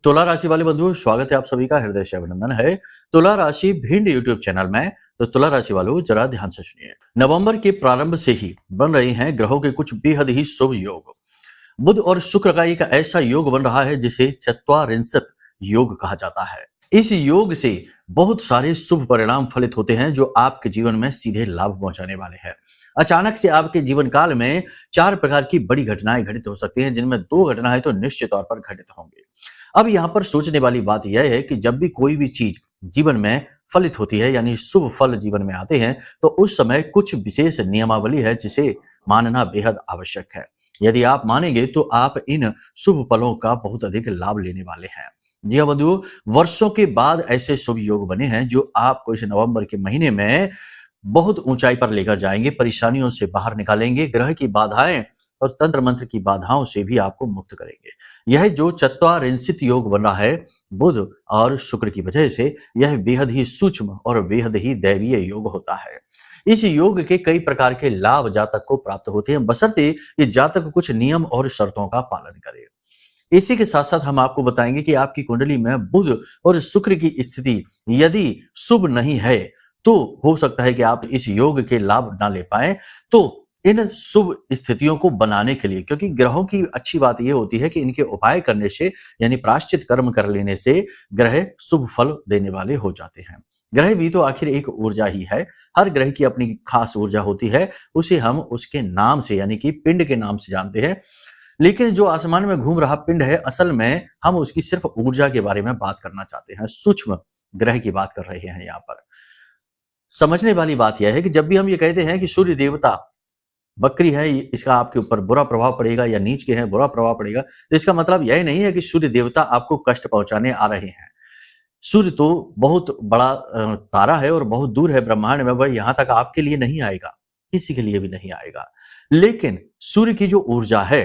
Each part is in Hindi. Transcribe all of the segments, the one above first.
तुला राशि वाले बंधुओं, स्वागत है आप सभी का हृदय से अभिनंदन है। तुला राशि भिंड यूट्यूब चैनल में। तो तुला राशि वालों, जरा ध्यान से सुनिए। नवंबर के प्रारंभ से ही बन रहे हैं ग्रहों के कुछ बेहद ही शुभ योग। बुध और शुक्र का एक ऐसा योग बन रहा है जिसे चत्वारिंशत योग कहा जाता है। इस योग से बहुत सारे शुभ परिणाम फलित होते हैं जो आपके जीवन में सीधे लाभ पहुंचाने वाले हैं। अचानक से आपके जीवन काल में 4 प्रकार की बड़ी घटनाएं घटित हो सकती हैं, जिनमें 2 घटनाएं तो निश्चित तौर पर घटित होंगी। अब यहाँ पर सोचने वाली बात यह है कि जब भी कोई भी चीज जीवन में फलित होती है, यानी शुभ फल जीवन में आते हैं, तो उस समय कुछ विशेष नियमावली है जिसे मानना बेहद आवश्यक है। यदि आप मानेंगे तो आप इन शुभ फलों का बहुत अधिक लाभ लेने वाले हैं। जी हाँ बंधुओं, वर्षों के बाद ऐसे शुभ योग बने हैं जो आपको इस नवंबर के महीने में बहुत ऊंचाई पर लेकर जाएंगे, परेशानियों से बाहर निकालेंगे, ग्रह की बाधाएं और तंत्र मंत्र की बाधाओं से भी आपको मुक्त करेंगे। यह जो चत्वारिंशित योग बन रहा है बुध और शुक्र की वजह से, यह बेहद ही सूक्ष्म और बेहद ही दैवीय योग होता है। इस योग के कई प्रकार के लाभ जातक को प्राप्त होते हैं, बशर्ते ये जातक कुछ नियम और शर्तों का पालन करे। इसी के साथ साथ हम आपको बताएंगे कि आपकी कुंडली में बुध और शुक्र की स्थिति यदि शुभ नहीं है तो हो सकता है कि आप इस योग के लाभ ना ले पाए। तो इन शुभ स्थितियों को बनाने के लिए, क्योंकि ग्रहों की अच्छी बात यह होती है कि इनके उपाय करने से, यानी प्रायश्चित कर्म कर लेने से ग्रह शुभ फल देने वाले हो जाते हैं। ग्रह भी तो आखिर एक ऊर्जा ही है। हर ग्रह की अपनी खास ऊर्जा होती है, उसे हम उसके नाम से, यानी कि पिंड के नाम से जानते हैं। लेकिन जो आसमान में घूम रहा पिंड है, असल में हम उसकी सिर्फ ऊर्जा के बारे में बात करना चाहते हैं, सूक्ष्म ग्रह की बात कर रहे हैं। यहाँ पर समझने वाली बात यह है कि जब भी हम ये कहते हैं कि सूर्य देवता बकरी है, इसका आपके ऊपर बुरा प्रभाव पड़ेगा, या नीच के हैं बुरा प्रभाव पड़ेगा, तो इसका मतलब यह नहीं है कि सूर्य देवता आपको कष्ट पहुंचाने आ रहे हैं। सूर्य तो बहुत बड़ा तारा है और बहुत दूर है ब्रह्मांड में, वह यहां तक आपके लिए नहीं आएगा, किसी के लिए भी नहीं आएगा। लेकिन सूर्य की जो ऊर्जा है,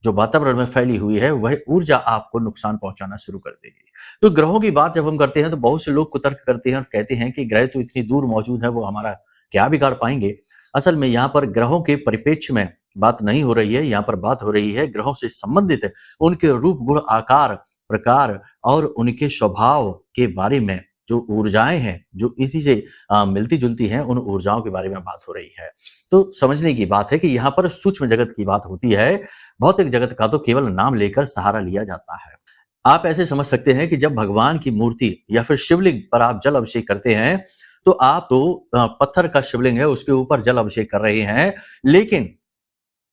जो वातावरण में फैली हुई है, वह ऊर्जा आपको नुकसान पहुंचाना शुरू कर देगी। तो ग्रहों की बात जब हम करते हैं तो बहुत से लोग कुतर्क करते हैं और कहते हैं कि ग्रह तो इतनी दूर मौजूद है, वो हमारा क्या बिगाड़ पाएंगे। असल में यहाँ पर ग्रहों के परिप्रेक्ष्य में बात नहीं हो रही है, यहाँ पर बात हो रही है ग्रहों से संबंधित उनके रूप, गुण, आकार, प्रकार और उनके स्वभाव के बारे में। जो ऊर्जाएं हैं जो इसी से मिलती जुलती हैं, उन ऊर्जाओं के बारे में बात हो रही है। तो समझने की बात है कि यहाँ पर सूक्ष्म जगत की बात होती है, भौतिक जगत का तो केवल नाम लेकर सहारा लिया जाता है। आप ऐसे समझ सकते हैं कि जब भगवान की मूर्ति या फिर शिवलिंग पर आप जल अभिषेक करते हैं, तो आप तो पत्थर का शिवलिंग है उसके ऊपर जल अभिषेक कर रहे हैं, लेकिन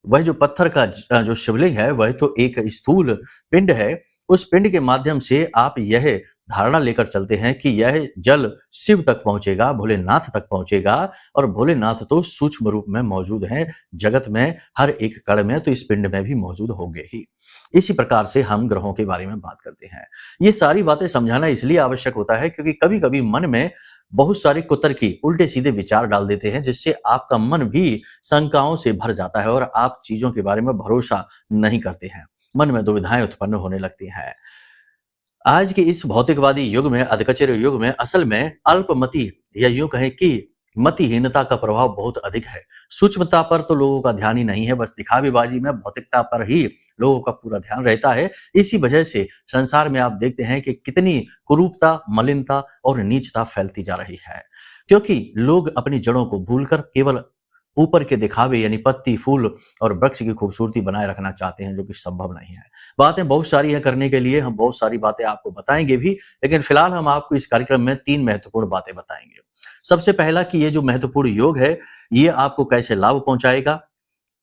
वह जो पत्थर का जो शिवलिंग है, वह तो एक स्थूल पिंड है। उस पिंड के माध्यम से आप यह धारणा लेकर चलते हैं कि यह जल शिव तक पहुंचेगा, भोलेनाथ तक पहुंचेगा, और भोलेनाथ तो सूक्ष्म रूप में मौजूद हैं जगत में, हर एक कण में, तो इस पिंड में भी मौजूद होंगे ही। इसी प्रकार से हम ग्रहों के बारे में बात करते हैं। ये सारी बातें समझाना इसलिए आवश्यक होता है क्योंकि कभी कभी मन में बहुत सारे कुतर्की उल्टे सीधे विचार डाल देते हैं, जिससे आपका मन भी शंकाओं से भर जाता है और आप चीजों के बारे में भरोसा नहीं करते हैं, मन में दुविधाएं उत्पन्न होने लगती हैं। आज के इस भौतिकवादी युग में, अधकचर युग में, असल में अल्पमति या यूं कहें कि मतिहीनता का प्रभाव बहुत अधिक है। सूक्ष्मता पर तो लोगों का ध्यान ही नहीं है, बस दिखावेबाजी में भौतिकता पर ही लोगों का पूरा ध्यान रहता है। इसी वजह से संसार में आप देखते हैं कि कितनी कुरूपता, मलिनता और नीचता फैलती जा रही है, क्योंकि लोग अपनी जड़ों को भूलकर केवल ऊपर के दिखावे, यानी पत्ती, फूल और वृक्ष की खूबसूरती बनाए रखना चाहते हैं, जो कि संभव नहीं है। बातें बहुत सारी हैं करने के लिए, हम बहुत सारी बातें आपको बताएंगे भी, लेकिन फिलहाल हम आपको इस कार्यक्रम में 3 महत्वपूर्ण बातें बताएंगे। सबसे पहला कि ये जो महत्वपूर्ण योग है, ये आपको कैसे लाभ पहुंचाएगा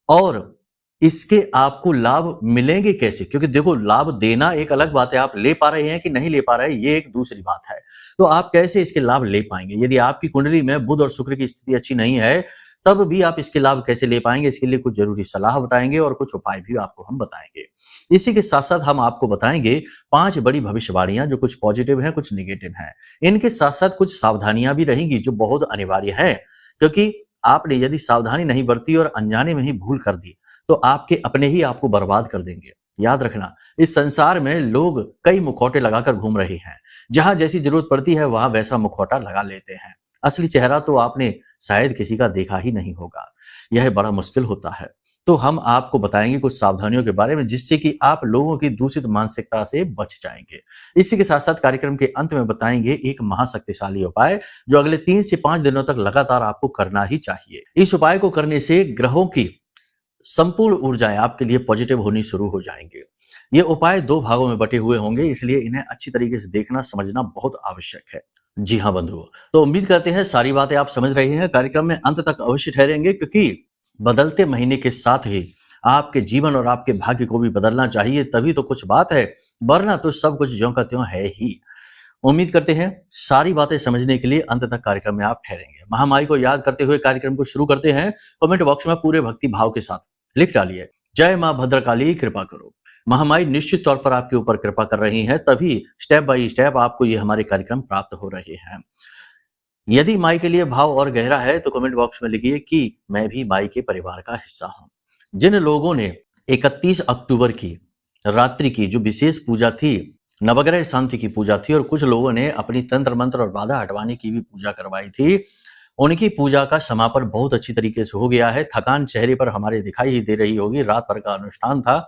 और इसके आपको लाभ मिलेंगे कैसे, क्योंकि देखो, लाभ देना एक अलग बात है, आप ले पा रहे हैं कि नहीं ले पा रहे हैं, ये एक दूसरी बात है। तो आप कैसे इसके लाभ ले पाएंगे? यदि आपकी कुंडली में बुध और शुक्र की स्थिति अच्छी नहीं है, तब भी आप इसके लाभ कैसे ले पाएंगे, इसके लिए कुछ जरूरी सलाह बताएंगे और कुछ उपाय भी आपको हम बताएंगे। इसी के साथ साथ हम आपको बताएंगे 5 बड़ी भविष्यवाणियां, जो कुछ पॉजिटिव हैं, कुछ नेगेटिव हैं। इनके साथ साथ कुछ सावधानियां भी रहेंगी जो बहुत अनिवार्य है, क्योंकि आपने यदि सावधानी नहीं बरती और अनजाने में ही भूल कर दी, तो आपके अपने ही आपको बर्बाद कर देंगे। याद रखना, इस संसार में लोग कई मुखौटे लगाकर घूम रहे हैं, जहां जैसी जरूरत पड़ती है वहां वैसा मुखौटा लगा लेते हैं। असली चेहरा तो आपने शायद किसी का देखा ही नहीं होगा, यह बड़ा मुश्किल होता है। तो हम आपको बताएंगे कुछ सावधानियों के बारे में, जिससे कि आप लोगों की दूषित मानसिकता से बच जाएंगे। इसी के साथ साथ कार्यक्रम के अंत में बताएंगे एक महाशक्तिशाली उपाय जो अगले 3 से 5 दिनों तक लगातार आपको करना ही चाहिए। इस उपाय को करने से ग्रहों की संपूर्ण ऊर्जाएं आपके लिए पॉजिटिव होनी शुरू हो जाएंगे। ये उपाय 2 भागों में बटे हुए होंगे, इसलिए इन्हें अच्छी तरीके से देखना समझना बहुत आवश्यक है। जी हाँ बंधुओं, तो उम्मीद करते हैं सारी बातें आप समझ रहे हैं। कार्यक्रम में अंत तक अवश्य ठहरेंगे, क्योंकि बदलते महीने के साथ ही आपके जीवन और आपके भाग्य को भी बदलना चाहिए, तभी तो कुछ बात है, वरना तो सब कुछ ज्यों का त्यों है ही। उम्मीद करते हैं सारी बातें समझने के लिए अंत तक कार्यक्रम में आप ठहरेंगे। महामाई को याद करते हुए कार्यक्रम को शुरू करते हैं। कमेंट बॉक्स में पूरे भक्ति भाव के साथ लिख डालिए, जय मां भद्रकाली कृपा करो। महामाई निश्चित तौर पर आपके ऊपर कृपा कर रही हैं, तभी स्टेप बाय स्टेप आपको ये हमारे कार्यक्रम प्राप्त हो रहे हैं। यदि माई के लिए भाव और गहरा है तो कमेंट बॉक्स में लिखिए कि मैं भी माई के परिवार का हिस्सा हूं। जिन लोगों ने 31 अक्टूबर की रात्रि की जो विशेष पूजा थी, नवग्रह शांति की पूजा थी, और कुछ लोगों ने अपनी तंत्र मंत्र और बाधा हटवाने की भी पूजा करवाई थी, उनकी पूजा का समापन बहुत अच्छी तरीके से हो गया है। थकान चेहरे पर हमारे दिखाई ही दे रही होगी, रात भर का अनुष्ठान था।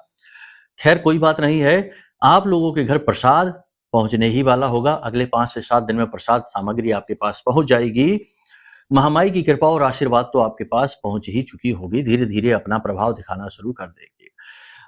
खैर कोई बात नहीं है, आप लोगों के घर प्रसाद पहुंचने ही वाला होगा। अगले 5 से 7 दिन में प्रसाद सामग्री आपके पास पहुंच जाएगी। महामाई की कृपा और आशीर्वाद तो आपके पास पहुंच ही चुकी होगी, धीरे धीरे अपना प्रभाव दिखाना शुरू कर देगी।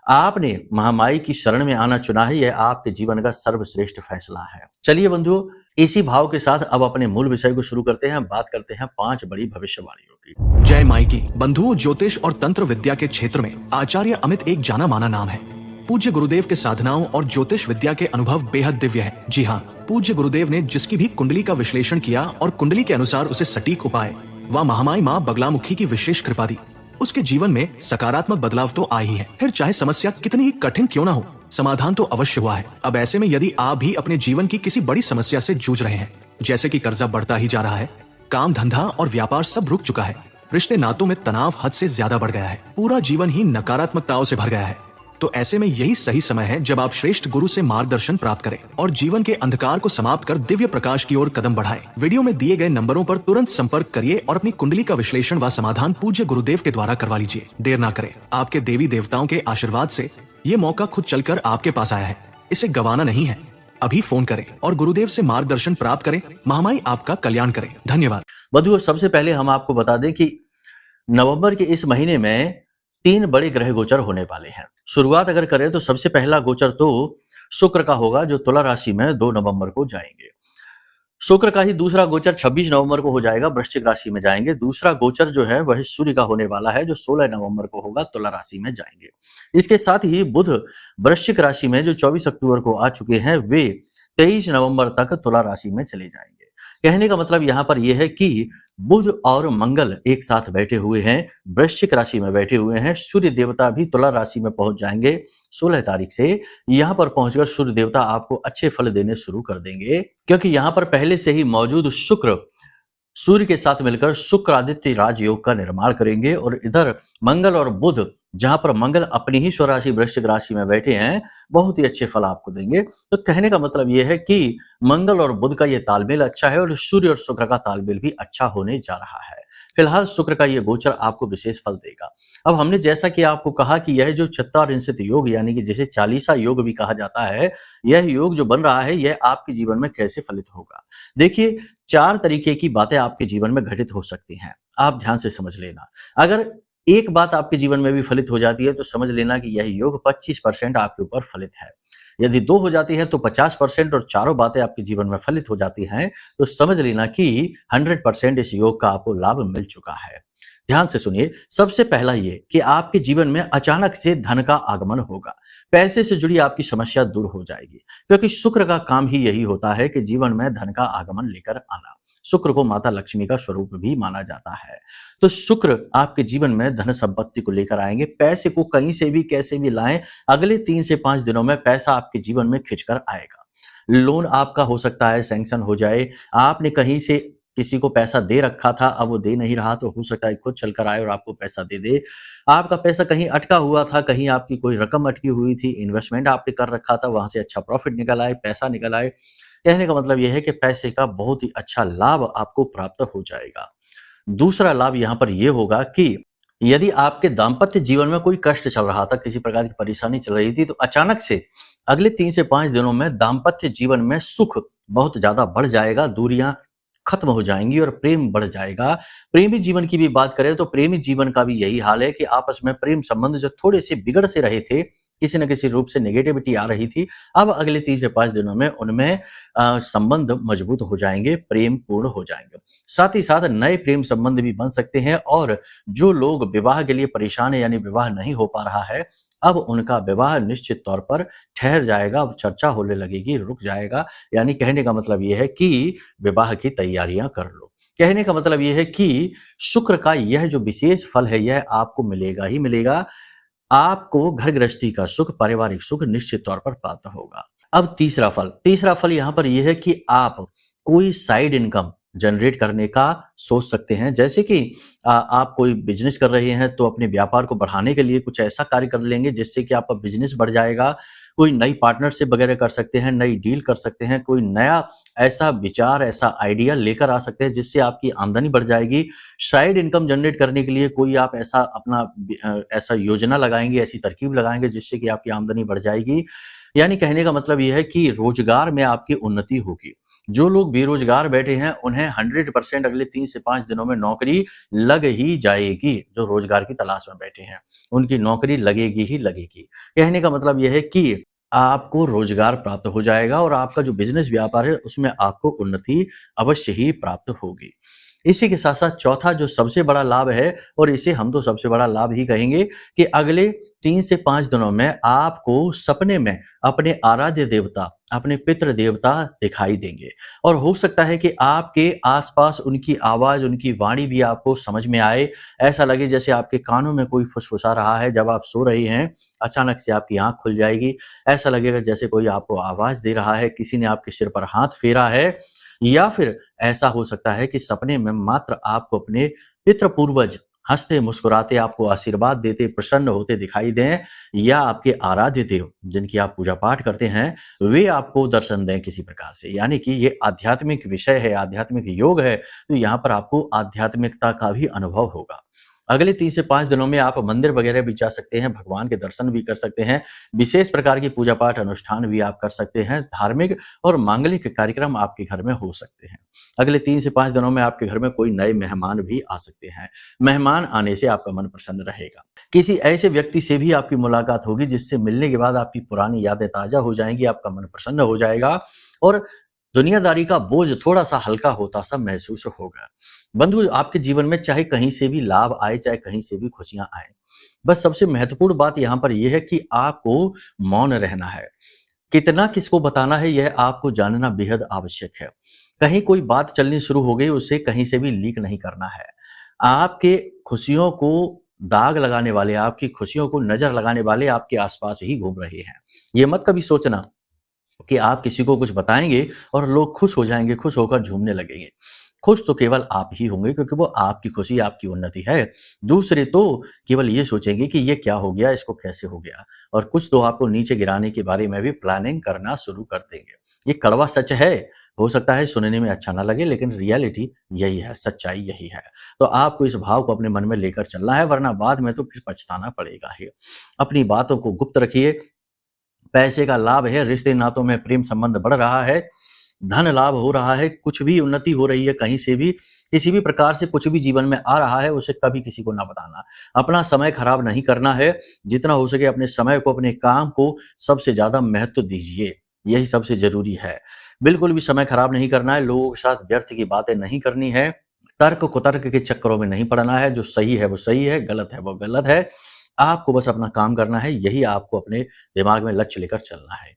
आपने महामाई की शरण में आना चुना है, यह आपके जीवन का सर्वश्रेष्ठ फैसला है। चलिए बंधुओं, इसी भाव के साथ अब अपने मूल विषय को शुरू करते हैं। बात करते हैं 5 बड़ी भविष्यवाणियों की। जय माई की। बंधुओं, ज्योतिष और तंत्र विद्या के क्षेत्र में आचार्य अमित एक जाना माना नाम है। पूज्य गुरुदेव के साधनाओं और ज्योतिष विद्या के अनुभव बेहद दिव्य है। जी हाँ, पूज्य गुरुदेव ने जिसकी भी कुंडली का विश्लेषण किया और कुंडली के अनुसार उसे सटीक उपाय व महामाई माँ बगलामुखी की विशेष कृपा दी, उसके जीवन में सकारात्मक बदलाव तो आए ही है। फिर चाहे समस्या कितनी ही कठिन क्यों ना हो, समाधान तो अवश्य हुआ है। अब ऐसे में यदि आप भी अपने जीवन की किसी बड़ी समस्या से जूझ रहे हैं, जैसे कि कर्जा बढ़ता ही जा रहा है, काम धंधा और व्यापार सब रुक चुका है, रिश्ते नातों में तनाव हद से ज्यादा बढ़ गया है, पूरा जीवन ही नकारात्मकताओं से भर गया है, तो ऐसे में यही सही समय है जब आप श्रेष्ठ गुरु से मार्गदर्शन प्राप्त करें और जीवन के अंधकार को समाप्त कर दिव्य प्रकाश की ओर कदम बढ़ाएं। वीडियो में दिए गए नंबरों पर तुरंत संपर्क करिए और अपनी कुंडली का विश्लेषण व समाधान पूज्य गुरुदेव के द्वारा करवा लीजिए। देर ना करें, आपके देवी देवताओं के आशीर्वाद से ये मौका खुद चलकर आपके पास आया है, इसे गंवाना नहीं है। अभी फोन करें और गुरुदेव से मार्गदर्शन प्राप्त करें। महामाई आपका कल्याण करें। धन्यवाद। बंधुओं, सबसे पहले हम आपको बता दें कि नवंबर के इस महीने में 3 बड़े ग्रह गोचर होने वाले हैं। शुरुआत अगर करें तो सबसे पहला गोचर तो शुक्र का होगा, जो तुला राशि में 2 नवंबर को जाएंगे। शुक्र का ही दूसरा गोचर 26 नवंबर को हो जाएगा, वृश्चिक राशि में जाएंगे। दूसरा गोचर जो है वह सूर्य का होने वाला है, जो 16 नवंबर को होगा, तुला राशि में जाएंगे। इसके साथ ही बुध वृश्चिक राशि में जो 24 अक्टूबर को आ चुके हैं, वे 23 नवंबर तक तुला राशि में चले जाएंगे। कहने का मतलब यहाँ पर यह है कि बुध और मंगल एक साथ बैठे हुए हैं, वृश्चिक राशि में बैठे हुए हैं। सूर्य देवता भी तुला राशि में पहुंच जाएंगे 16 तारीख से। यहाँ पर पहुंचकर सूर्य देवता आपको अच्छे फल देने शुरू कर देंगे, क्योंकि यहाँ पर पहले से ही मौजूद शुक्र सूर्य के साथ मिलकर शुक्र आदित्य राजयोग का निर्माण करेंगे, और इधर मंगल और बुध, जहां पर मंगल अपनी ही स्वराशि वृश्चिक राशि में बैठे हैं, बहुत ही अच्छे फल आपको देंगे। तो कहने का मतलब यह है कि मंगल और बुध का यह तालमेल अच्छा है, और सूर्य और शुक्र का तालमेल भी अच्छा होने जा रहा है। फिलहाल शुक्र का यह गोचर आपको विशेष फल देगा। अब हमने जैसा कि आपको कहा कि यह जो चत्वारिंशत योग, यानी कि जिसे 40 योग भी कहा जाता है, यह योग जो बन रहा है, यह आपके जीवन में कैसे फलित होगा। देखिए, 4 तरीके की बातें आपके जीवन में घटित हो सकती हैं, आप ध्यान से समझ लेना। अगर एक बात आपके जीवन में भी फलित हो जाती है तो समझ लेना कि यह योग 25% आपके ऊपर फलित है। यदि 2 हो जाती है तो 50%, और चारों बातें आपके जीवन में फलित हो जाती हैं तो समझ लेना कि 100% इस योग का आपको लाभ मिल चुका है। ध्यान से सुनिए। सबसे पहला ये कि आपके जीवन में अचानक से धन का आगमन होगा, पैसे से जुड़ी आपकी समस्या दूर हो जाएगी, क्योंकि शुक्र का काम ही यही होता है कि जीवन में धन का आगमन लेकर आना। शुक्र को माता लक्ष्मी का स्वरूप भी माना जाता है। तो शुक्र आपके जीवन में धन संपत्ति को लेकर आएंगे। पैसे को कहीं से भी कैसे भी लाएं, अगले 3 से 5 दिनों में पैसा आपके जीवन में खिंचकर आएगा। लोन आपका हो सकता है सैंक्शन हो जाए। आपने कहीं से किसी को पैसा दे रखा था, अब वो दे नहीं रहा, तो हो सकता है खुद चलकर आए और आपको पैसा दे दे। आपका पैसा कहीं अटका हुआ था, कहीं आपकी कोई रकम अटकी हुई थी, इन्वेस्टमेंट आपने कर रखा था, वहां से अच्छा प्रॉफिट निकल आए, पैसा निकल आए। कहने का मतलब यह है कि पैसे का बहुत ही अच्छा लाभ आपको प्राप्त हो जाएगा। दूसरा लाभ यहाँ पर यह होगा कि यदि आपके दाम्पत्य जीवन में कोई कष्ट चल रहा था, किसी प्रकार की परेशानी चल रही थी, तो अचानक से अगले 3 से 5 दिनों में दाम्पत्य जीवन में सुख बहुत ज़्यादा बढ़ जाएगा, दूरियां खत्म हो जाएंगी और प्रेम बढ़ जाएगा। प्रेमी जीवन की भी बात करें तो प्रेमी जीवन का भी यही हाल है कि आपस में प्रेम संबंध जो थोड़े से बिगड़ से रहे थे, किसी न किसी रूप से नेगेटिविटी आ रही थी, अब अगले 3 से 5 दिनों में उनमें संबंध मजबूत हो जाएंगे, प्रेम पूर्ण हो जाएंगे। साथ ही साथ नए प्रेम संबंध भी बन सकते हैं और जो लोग विवाह के लिए परेशान है, यानी विवाह नहीं हो पा रहा है, अब उनका विवाह निश्चित तौर पर ठहर जाएगा, अब चर्चा होने लगेगी, रुक जाएगा। यानी कहने का मतलब ये है कि विवाह की तैयारियां कर लो। कहने का मतलब ये है कि शुक्र का यह जो विशेष फल है, यह आपको मिलेगा ही मिलेगा। आपको घर गृहस्थी का सुख, पारिवारिक सुख निश्चित तौर पर प्राप्त होगा। अब तीसरा फल यहाँ पर यह है कि आप कोई साइड इनकम जनरेट करने का सोच सकते हैं। जैसे कि आप कोई बिजनेस कर रहे हैं तो अपने व्यापार को बढ़ाने के लिए कुछ ऐसा कार्य कर लेंगे जिससे कि आपका बिजनेस बढ़ जाएगा। कोई नई पार्टनरशिप वगैरह कर सकते हैं, नई डील कर सकते हैं, कोई नया ऐसा विचार, ऐसा आइडिया लेकर आ सकते हैं जिससे आपकी आमदनी बढ़ जाएगी। साइड इनकम जनरेट करने के लिए कोई आप ऐसा अपना ऐसा योजना लगाएंगे, ऐसी तरकीब लगाएंगे जिससे कि आपकी आमदनी बढ़ जाएगी। यानी कहने का मतलब ये है कि रोजगार में आपकी उन्नति होगी। जो लोग बेरोजगार बैठे हैं उन्हें 100% अगले 3 से 5 दिनों में नौकरी लग ही जाएगी। जो रोजगार की तलाश में बैठे हैं उनकी नौकरी लगेगी ही लगेगी। कहने का मतलब यह है कि आपको रोजगार प्राप्त हो जाएगा और आपका जो बिजनेस व्यापार है उसमें आपको उन्नति अवश्य ही प्राप्त होगी। इसी के साथ साथ चौथा जो सबसे बड़ा लाभ है, और इसे हम तो सबसे बड़ा लाभ ही कहेंगे, कि अगले 3 से 5 दिनों में आपको सपने में अपने आराध्य देवता, अपने पितृ देवता दिखाई देंगे और हो सकता है कि आपके आसपास उनकी आवाज, उनकी वाणी भी आपको समझ में आए। ऐसा लगे जैसे आपके कानों में कोई फुसफुसा रहा है। जब आप सो रहे हैं अचानक से आपकी आंख खुल जाएगी, ऐसा लगेगा जैसे कोई आपको आवाज दे रहा है, किसी ने आपके सिर पर हाथ फेरा है। या फिर ऐसा हो सकता है कि सपने में मात्र आपको अपने पितृ पूर्वज हंसते मुस्कुराते आपको आशीर्वाद देते, प्रसन्न होते दिखाई दें, या आपके आराध्य देव जिनकी आप पूजा पाठ करते हैं वे आपको दर्शन दें किसी प्रकार से। यानी कि ये आध्यात्मिक विषय है, आध्यात्मिक योग है, तो यहाँ पर आपको आध्यात्मिकता का भी अनुभव होगा। अगले 3 से 5 दिनों में आप मंदिर वगैरह भी जा सकते हैं, भगवान के दर्शन भी कर सकते हैं, विशेष प्रकार की पूजा पाठ अनुष्ठान भी आप कर सकते हैं, धार्मिक और मांगलिक कार्यक्रम आपके घर में हो सकते हैं। अगले 3 से 5 दिनों में आपके घर में कोई नए मेहमान भी आ सकते हैं। मेहमान आने से आपका मन प्रसन्न रहेगा। किसी ऐसे व्यक्ति से भी आपकी मुलाकात होगी जिससे मिलने के बाद आपकी पुरानी यादें ताजा हो जाएंगी, आपका मन प्रसन्न हो जाएगा और दुनियादारी का बोझ थोड़ा सा हल्का होता सा महसूस होगा। बंधु, आपके जीवन में चाहे कहीं से भी लाभ आए, चाहे कहीं से भी खुशियां आए, बस सबसे महत्वपूर्ण बात यहाँ पर यह है कि आपको मौन रहना है। कितना किसको बताना है यह आपको जानना बेहद आवश्यक है। कहीं कोई बात चलनी शुरू हो गई, उसे कहीं से भी लीक नहीं करना है। आपके खुशियों को दाग लगाने वाले, आपकी खुशियों को नजर लगाने वाले आपके आसपास ही घूम रहे हैं। ये मत कभी सोचना कि आप किसी को कुछ बताएंगे और लोग खुश हो जाएंगे, खुश होकर झूमने लगेंगे। खुश तो केवल आप ही होंगे क्योंकि वो आपकी खुशी, आपकी उन्नति है। दूसरे तो केवल ये सोचेंगे कि ये क्या हो गया, इसको कैसे हो गया, और कुछ तो आपको नीचे गिराने के बारे में भी प्लानिंग करना शुरू कर देंगे। ये कड़वा सच है, हो सकता है सुनने में अच्छा ना लगे, लेकिन रियलिटी यही है, सच्चाई यही है। तो आपको इस भाव को अपने मन में लेकर चलना है, वरना बाद में तो फिर पछताना पड़ेगा ही। अपनी बातों को गुप्त रखिए। पैसे का लाभ है, रिश्ते नातों में प्रेम संबंध बढ़ रहा है, धन लाभ हो रहा है, कुछ भी उन्नति हो रही है, कहीं से भी किसी भी प्रकार से कुछ भी जीवन में आ रहा है, उसे कभी किसी को ना बताना। अपना समय खराब नहीं करना है, जितना हो सके अपने समय को, अपने काम को सबसे ज्यादा महत्व दीजिए, यही सबसे जरूरी है। बिल्कुल भी समय खराब नहीं करना है, लोगों के साथ व्यर्थ की बातें नहीं करनी है, तर्क कुतर्क के चक्करों में नहीं पड़ना है। जो सही है वो सही है, गलत है वो गलत है। आपको बस अपना काम करना है, यही आपको अपने दिमाग में लक्ष्य लेकर चलना है।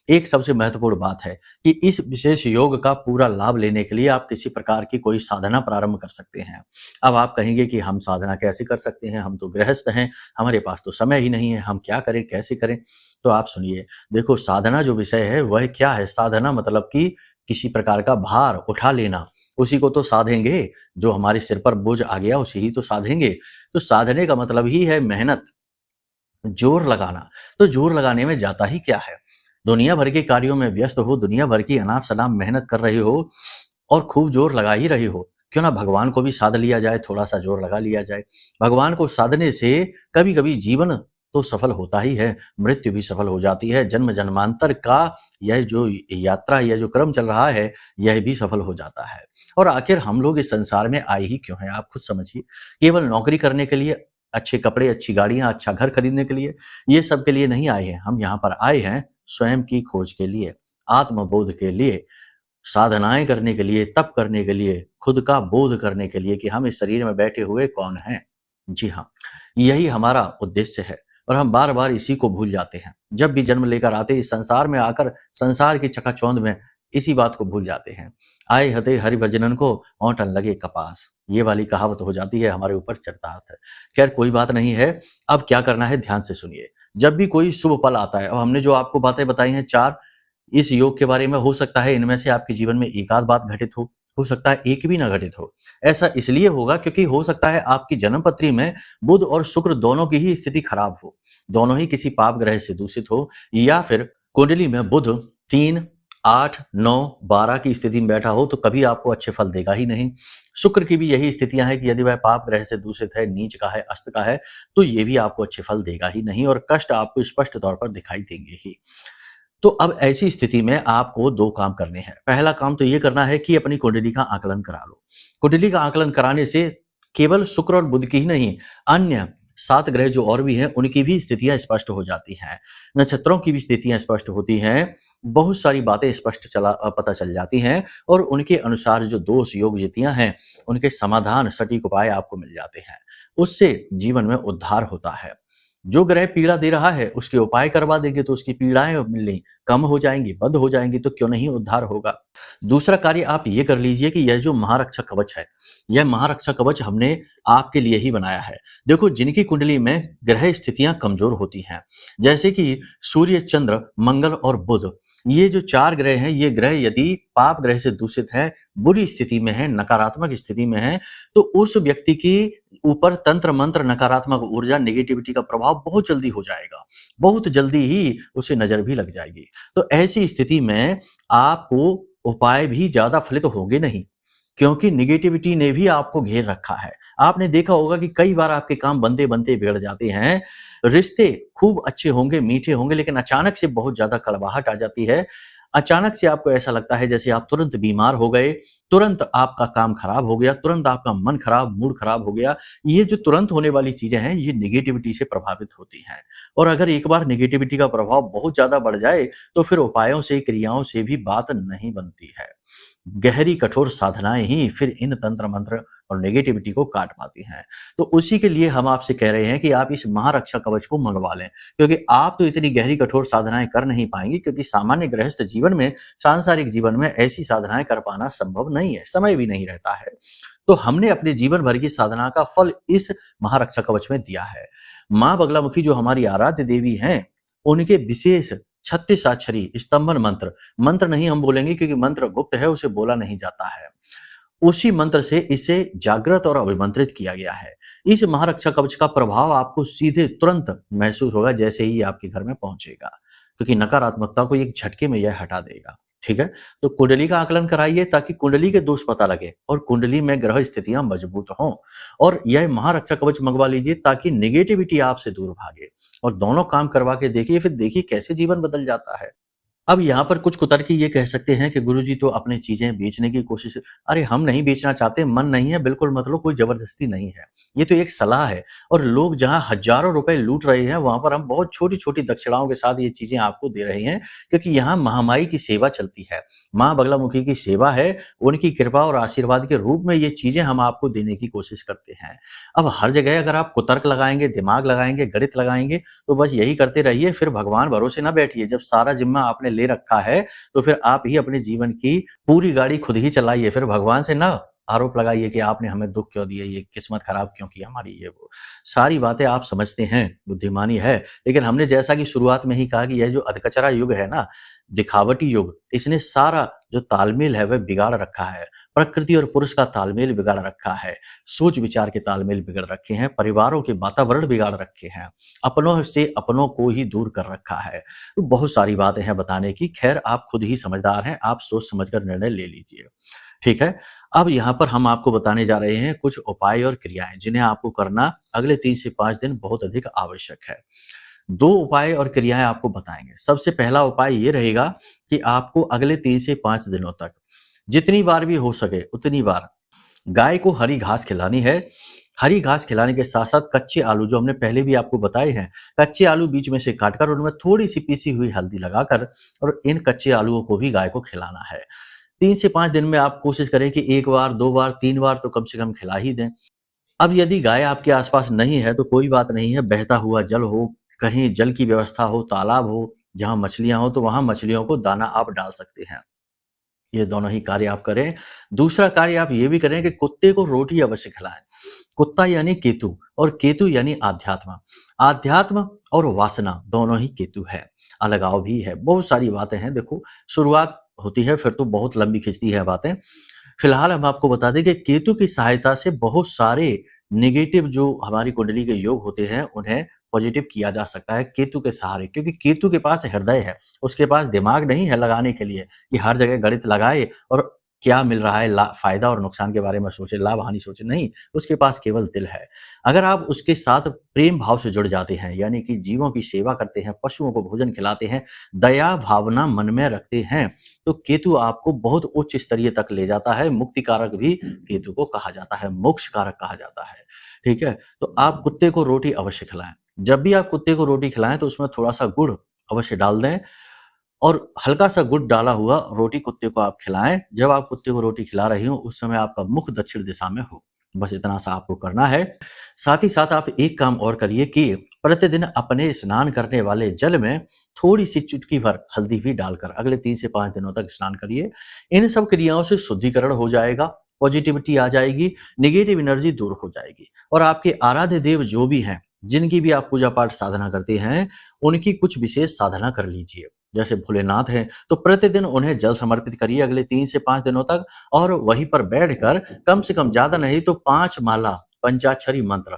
एक सबसे महत्वपूर्ण बात है कि इस विशेष योग का पूरा लाभ लेने के लिए आप किसी प्रकार की कोई साधना प्रारंभ कर सकते हैं। अब आप कहेंगे कि हम साधना कैसे कर सकते हैं, हम तो गृहस्थ हैं, हमारे पास तो समय ही नहीं है, हम क्या करें, कैसे करें। तो आप सुनिए, देखो साधना जो विषय है वह क्या है। साधना मतलब कि किसी प्रकार का भार उठा लेना, उसी को तो साधेंगे। जो हमारे सिर पर बोझ आ गया उसी ही तो साधेंगे। तो साधने का मतलब ही है मेहनत, जोर लगाना। तो जोर लगाने में जाता ही क्या है, दुनिया भर के कार्यों में व्यस्त हो, दुनिया भर की अनाप शनाप मेहनत कर रहे हो और खूब जोर लगा ही रहे हो, क्यों ना भगवान को भी साध लिया जाए, थोड़ा-सा जोर लगा लिया जाए। भगवान को साधने से कभी-कभी जीवन तो सफल होता ही है, मृत्यु भी सफल हो जाती है। जन्म-जन्मांतर का यह जो यात्रा, यह जो क्रम चल रहा है, यह भी सफल हो जाता है। और आखिर हम लोग इस संसार में आए ही क्यों हैं, आप खुद समझिए। केवल नौकरी करने के लिए, अच्छे कपड़े, अच्छी गाड़ियाँ, अच्छा घर खरीदने के लिए, ये सब के लिए नहीं आए हैं। हम यहाँ पर आए हैं स्वयं की खोज के लिए, आत्मबोध के लिए, साधनाएँ करने के लिए, तप करने के लिए, खुद का बोध करने के लिए कि हम इस शरीर में बैठे हुए कौन हैं। जी हाँ, यही हमारा उद्देश्य है और हम बार-बार इसी को भूल जाते हैं। जब भी जन्म लेकर आते इस संसार में आकर संसार की चकाचौंध में इसी बात को भूल जाते हैं। आए हते हरि भजनन को औंटन लगे कपास। ये वाली कहावत हो जाती है हमारे ऊपर चरितार्थ। खैर कोई बात नहीं है, अब क्या करना है ध्यान से सुनिए। जब भी कोई शुभ पल आता है और हमने जो आपको बातें बताई हैं 4 इस योग के बारे में, हो सकता है इनमें से आपके जीवन में एक आध बात घटित हो सकता है एक भी ना घटित हो। ऐसा इसलिए होगा क्योंकि हो सकता है आपकी जन्म पत्री में बुध और शुक्र दोनों की ही स्थिति खराब हो, दोनों ही किसी पाप ग्रह से दूषित हो, या फिर कुंडली में बुध 3, 8, 9, 12 की स्थिति में बैठा हो तो कभी आपको अच्छे फल देगा ही नहीं। शुक्र की भी यही स्थितियां हैं कि यदि वह पाप ग्रह से दूषित है, नीच का है, अस्त का है, तो ये भी आपको अच्छे फल देगा ही नहीं और कष्ट आपको स्पष्ट तौर पर दिखाई देंगे ही। तो अब ऐसी स्थिति में आपको 2 काम करने हैं। पहला काम तो ये करना है कि अपनी कुंडली का आकलन करा लो। कुंडली का आकलन कराने से केवल शुक्र और बुध की ही नहीं, अन्य 7 ग्रह जो और भी हैं, उनकी भी स्थितियाँ स्पष्ट हो जाती हैं। नक्षत्रों की भी स्थितियाँ स्पष्ट होती हैं। बहुत सारी बातें पता चल जाती हैं और उनके अनुसार जो दोष, योग, युतियाँ हैं, उनके समाधान, सटीक उपाय आपको मिल जाते हैं। उससे जीवन में उद्धार होता है। जो ग्रह पीड़ा दे रहा है उसके उपाय करवा देंगे तो उसकी पीड़ाएं मिलनी कम हो जाएंगी, बंद हो जाएंगी, तो क्यों नहीं उद्धार होगा। दूसरा कार्य आप ये कर लीजिए कि यह जो महारक्षा कवच है, यह महारक्षा कवच हमने आपके लिए ही बनाया है। देखो जिनकी कुंडली में ग्रह स्थितियां कमजोर होती हैं, जैसे कि सूर्य, चंद्र, मंगल और बुध, ये जो 4 ग्रह हैं, ये ग्रह यदि पाप ग्रह से दूषित है, बुरी स्थिति में है, नकारात्मक स्थिति में है, तो उस व्यक्ति की ऊपर तंत्र मंत्र, नकारात्मक ऊर्जा, नेगेटिविटी का प्रभाव बहुत जल्दी हो जाएगा, बहुत जल्दी ही उसे नजर भी लग जाएगी। तो ऐसी स्थिति में आपको उपाय भी ज्यादा फलित होंगे नहीं, क्योंकि नेगेटिविटी ने भी आपको घेर रखा है। आपने देखा होगा कि कई बार आपके काम बनते बनते बिगड़ जाते हैं, रिश्ते खूब अच्छे होंगे, मीठे होंगे, लेकिन अचानक से बहुत ज्यादा कड़वाहट आ जाती है। अचानक से आपको ऐसा लगता है जैसे आप तुरंत बीमार हो गए, तुरंत आपका काम खराब हो गया, तुरंत आपका मन खराब, मूड खराब हो गया। ये जो तुरंत होने वाली चीजें हैं, ये नेगेटिविटी से प्रभावित होती हैं। और अगर एक बार नेगेटिविटी का प्रभाव बहुत ज्यादा बढ़ जाए तो फिर उपायों से, क्रियाओं से भी बात नहीं बनती है। गहरी कठोर साधनाएं ही फिर इन तंत्र मंत्र और नेगेटिविटी को काट पाती हैं। तो उसी के लिए हम आपसे कह रहे हैं कि आप इस महारक्षा कवच को मंगवा लें, क्योंकि आप तो इतनी गहरी कठोर साधनाएं कर नहीं पाएंगे, क्योंकि सामान्य गृहस्थ जीवन में, सांसारिक जीवन में ऐसी साधनाएं कर पाना संभव नहीं है, समय भी नहीं रहता है। तो हमने अपने जीवन भर की साधना का फल इस महारक्षा कवच में दिया है। माँ बगलामुखी जो हमारी आराध्य देवी हैं, उनके विशेष 36 अक्षरी स्तंभन मंत्र, मंत्र नहीं हम बोलेंगे क्योंकि मंत्र गुप्त है, उसे बोला नहीं जाता है। उसी मंत्र से इसे जागृत और अभिमंत्रित किया गया है। इस महारक्षा कवच का प्रभाव आपको सीधे तुरंत महसूस होगा जैसे ही आपके घर में पहुंचेगा, क्योंकि नकारात्मकता को एक झटके में यह हटा देगा। ठीक है, तो कुंडली का आकलन कराइए ताकि कुंडली के दोष पता लगे और कुंडली में ग्रह स्थितियां मजबूत हों, और यह महारक्षा कवच मंगवा लीजिए ताकि नेगेटिविटी आपसे दूर भागे। और दोनों काम करवा के देखिए, फिर देखिए कैसे जीवन बदल जाता है। अब यहाँ पर कुछ कुतर्की ये कह सकते हैं कि गुरुजी तो अपनी चीजें बेचने की कोशिश, अरे हम नहीं बेचना चाहते, मन नहीं है, बिल्कुल मत लो, कोई जबरदस्ती नहीं है, ये तो एक सलाह है। और लोग जहाँ हजारों रुपए लूट रहे हैं, वहां पर हम बहुत छोटी छोटी दक्षिणाओं के साथ ये चीजें आपको दे रहे हैं, क्योंकि यहाँ महामाई की सेवा चलती है, माँ बगलामुखी की सेवा है, उनकी कृपा और आशीर्वाद के रूप में ये चीजें हम आपको देने की कोशिश करते हैं। अब हर जगह अगर आप कुतर्क लगाएंगे, दिमाग लगाएंगे, गणित लगाएंगे, तो बस यही करते रहिए, फिर भगवान भरोसे ना बैठिए। जब सारा जिम्मा आपने ले रखा है तो फिर आप ही अपने जीवन की पूरी गाड़ी खुद ही चलाइए, फिर भगवान से ना आरोप लगाइए कि आपने हमें दुख क्यों दिए, ये किस्मत खराब क्यों की हमारी, ये वो सारी बातें आप समझते हैं, बुद्धिमानी है। लेकिन हमने जैसा कि शुरुआत में ही कहा कि यह जो अधकचरा युग है ना, दिखावटी युग, इसने सारा जो तालमेल है वह बिगाड़ रखा है। प्रकृति और पुरुष का तालमेल बिगाड़ रखा है, सोच विचार के तालमेल बिगड़ रखे हैं, परिवारों के वातावरण बिगाड़ रखे हैं, अपनों से अपनों को ही दूर कर रखा है। तो बहुत सारी बातें हैं बताने की, खैर आप खुद ही समझदार हैं, आप सोच समझकर निर्णय ले लीजिए। ठीक है, अब यहाँ पर हम आपको बताने जा रहे हैं कुछ उपाय और क्रियाएं जिन्हें आपको करना अगले 3 से 5 दिन बहुत अधिक आवश्यक है। 2 उपाय और क्रियाएं आपको बताएंगे। सबसे पहला उपाय ये रहेगा कि आपको अगले 3 से 5 दिनों तक जितनी बार भी हो सके उतनी बार गाय को हरी घास खिलानी है। हरी घास खिलाने के साथ साथ कच्चे आलू, जो हमने पहले भी आपको बताए हैं, कच्चे आलू बीच में से काटकर उनमें थोड़ी सी पीसी हुई हल्दी लगाकर और इन कच्चे आलूओं को भी गाय को खिलाना है। 3 से 5 दिन में आप कोशिश करें कि 1 बार, 2 बार, 3 बार तो कम से कम खिला ही दें। अब यदि गाय आपके आसपास नहीं है तो कोई बात नहीं है, बहता हुआ जल हो, कहीं जल की व्यवस्था हो, तालाब हो, जहाँ मछलियाँ हो तो वहाँ मछलियों को दाना आप डाल सकते हैं। ये दोनों ही कार्य आप करें। दूसरा कार्य आप ये भी करें कि कुत्ते को रोटी अवश्य खिलाएं। कुत्ता यानी केतु और केतु यानी आध्यात्म। आध्यात्म और वासना दोनों ही केतु है, अलगाव भी है, बहुत सारी बातें हैं। देखो, शुरुआत होती है फिर तो बहुत लंबी खिंचती है बातें। फिलहाल हम आपको बता दें कि केतु की सहायता से बहुत सारे नेगेटिव जो हमारी कुंडली के योग होते हैं उन्हें पॉजिटिव किया जा सकता है केतु के सहारे, क्योंकि केतु के पास हृदय है, उसके पास दिमाग नहीं है लगाने के लिए कि हर जगह गणित लगाए और क्या मिल रहा है, फायदा और नुकसान के बारे में सोचे, लाभ हानि सोचे, नहीं, उसके पास केवल दिल है। अगर आप उसके साथ प्रेम भाव से जुड़ जाते हैं, यानी कि जीवों की सेवा करते हैं, पशुओं को भोजन खिलाते हैं, दया भावना मन में रखते हैं, तो केतु आपको बहुत उच्च स्तरीय तक ले जाता है। मुक्ति कारक भी केतु को कहा जाता है, मोक्ष कारक कहा जाता है। ठीक है, तो आप कुत्ते को रोटी अवश्य खिलाएं। जब भी आप कुत्ते को रोटी खिलाएं तो उसमें थोड़ा सा गुड़ अवश्य डाल दें और हल्का सा गुड़ डाला हुआ रोटी कुत्ते को आप खिलाएं। जब आप कुत्ते को रोटी खिला रही हो उस समय आपका मुख दक्षिण दिशा में हो, बस इतना सा आपको करना है। साथ ही साथ आप एक काम और करिए कि प्रतिदिन अपने स्नान करने वाले जल में थोड़ी सी चुटकी भर हल्दी भी डालकर अगले 3 से 5 दिनों तक स्नान करिए। इन सब क्रियाओं से शुद्धिकरण हो जाएगा, पॉजिटिविटी आ जाएगी, नेगेटिव एनर्जी दूर हो जाएगी और आपके आराध्य देव जो भी हैं, जिनकी भी आप पूजा पाठ साधना करते हैं, उनकी कुछ विशेष साधना कर लीजिए। जैसे भोलेनाथ हैं तो प्रतिदिन उन्हें जल समर्पित करिए अगले 3 से 5 दिनों तक और वहीं पर बैठकर कम से कम, ज्यादा नहीं तो 5 माला पंचाक्षरी मंत्र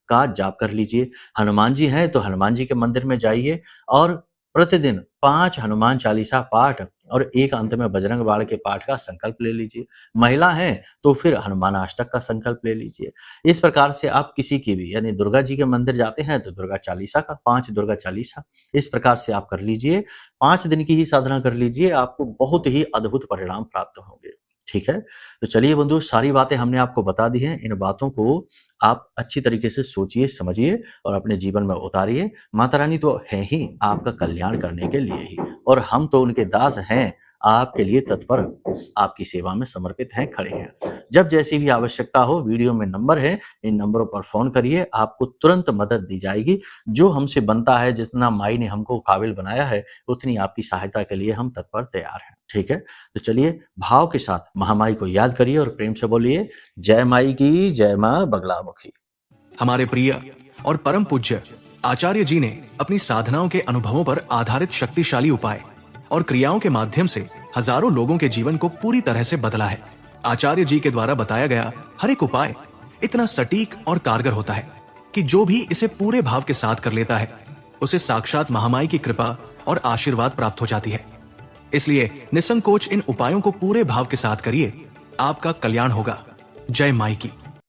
का जाप कर लीजिए। हनुमान जी हैं तो हनुमान जी के मंदिर में जाइए और प्रतिदिन 5 हनुमान चालीसा पाठ और एक अंत में बजरंग बाण के पाठ का संकल्प ले लीजिए। महिला हैं तो फिर हनुमान अष्टक का संकल्प ले लीजिए। इस प्रकार से आप किसी की भी, यानी दुर्गा जी के मंदिर जाते हैं तो दुर्गा चालीसा का 5 दुर्गा चालीसा, इस प्रकार से आप कर लीजिए। 5 दिन की ही साधना कर लीजिए, आपको बहुत ही अद्भुत परिणाम प्राप्त होंगे। ठीक है, तो चलिए बंधु, सारी बातें हमने आपको बता दी हैं। इन बातों को आप अच्छी तरीके से सोचिए, समझिए और अपने जीवन में उतारिए। माता रानी तो है ही आपका कल्याण करने के लिए ही, और हम तो उनके दास हैं, आपके लिए तत्पर, आपकी सेवा में समर्पित हैं, खड़े हैं। जब जैसी भी आवश्यकता हो, वीडियो में नंबर है, इन नंबरों पर फोन करिए, आपको तुरंत मदद दी जाएगी। जो हमसे बनता है, जितना माई ने हमको काबिल बनाया है, उतनी आपकी सहायता के लिए हम तत्पर तैयार हैं। ठीक है, तो चलिए भाव के साथ महामाई को याद करिए और प्रेम से बोलिए, जय माई की, जय मां बगलामुखी। हमारे प्रिय और परम पूज्य आचार्य जी ने अपनी साधनाओं के अनुभवों पर आधारित शक्तिशाली उपाय और क्रियाओं के माध्यम से हजारों लोगों के जीवन को पूरी तरह से बदला है। आचार्य जी के द्वारा बताया गया हर एक उपाय इतना सटीक और कारगर होता है कि जो भी इसे पूरे भाव के साथ कर लेता है, उसे साक्षात महामाई की कृपा और आशीर्वाद प्राप्त हो जाती है। इसलिए निसंकोच इन उपायों को पूरे भाव के साथ करिए, आपका कल्याण होगा। जय माई की।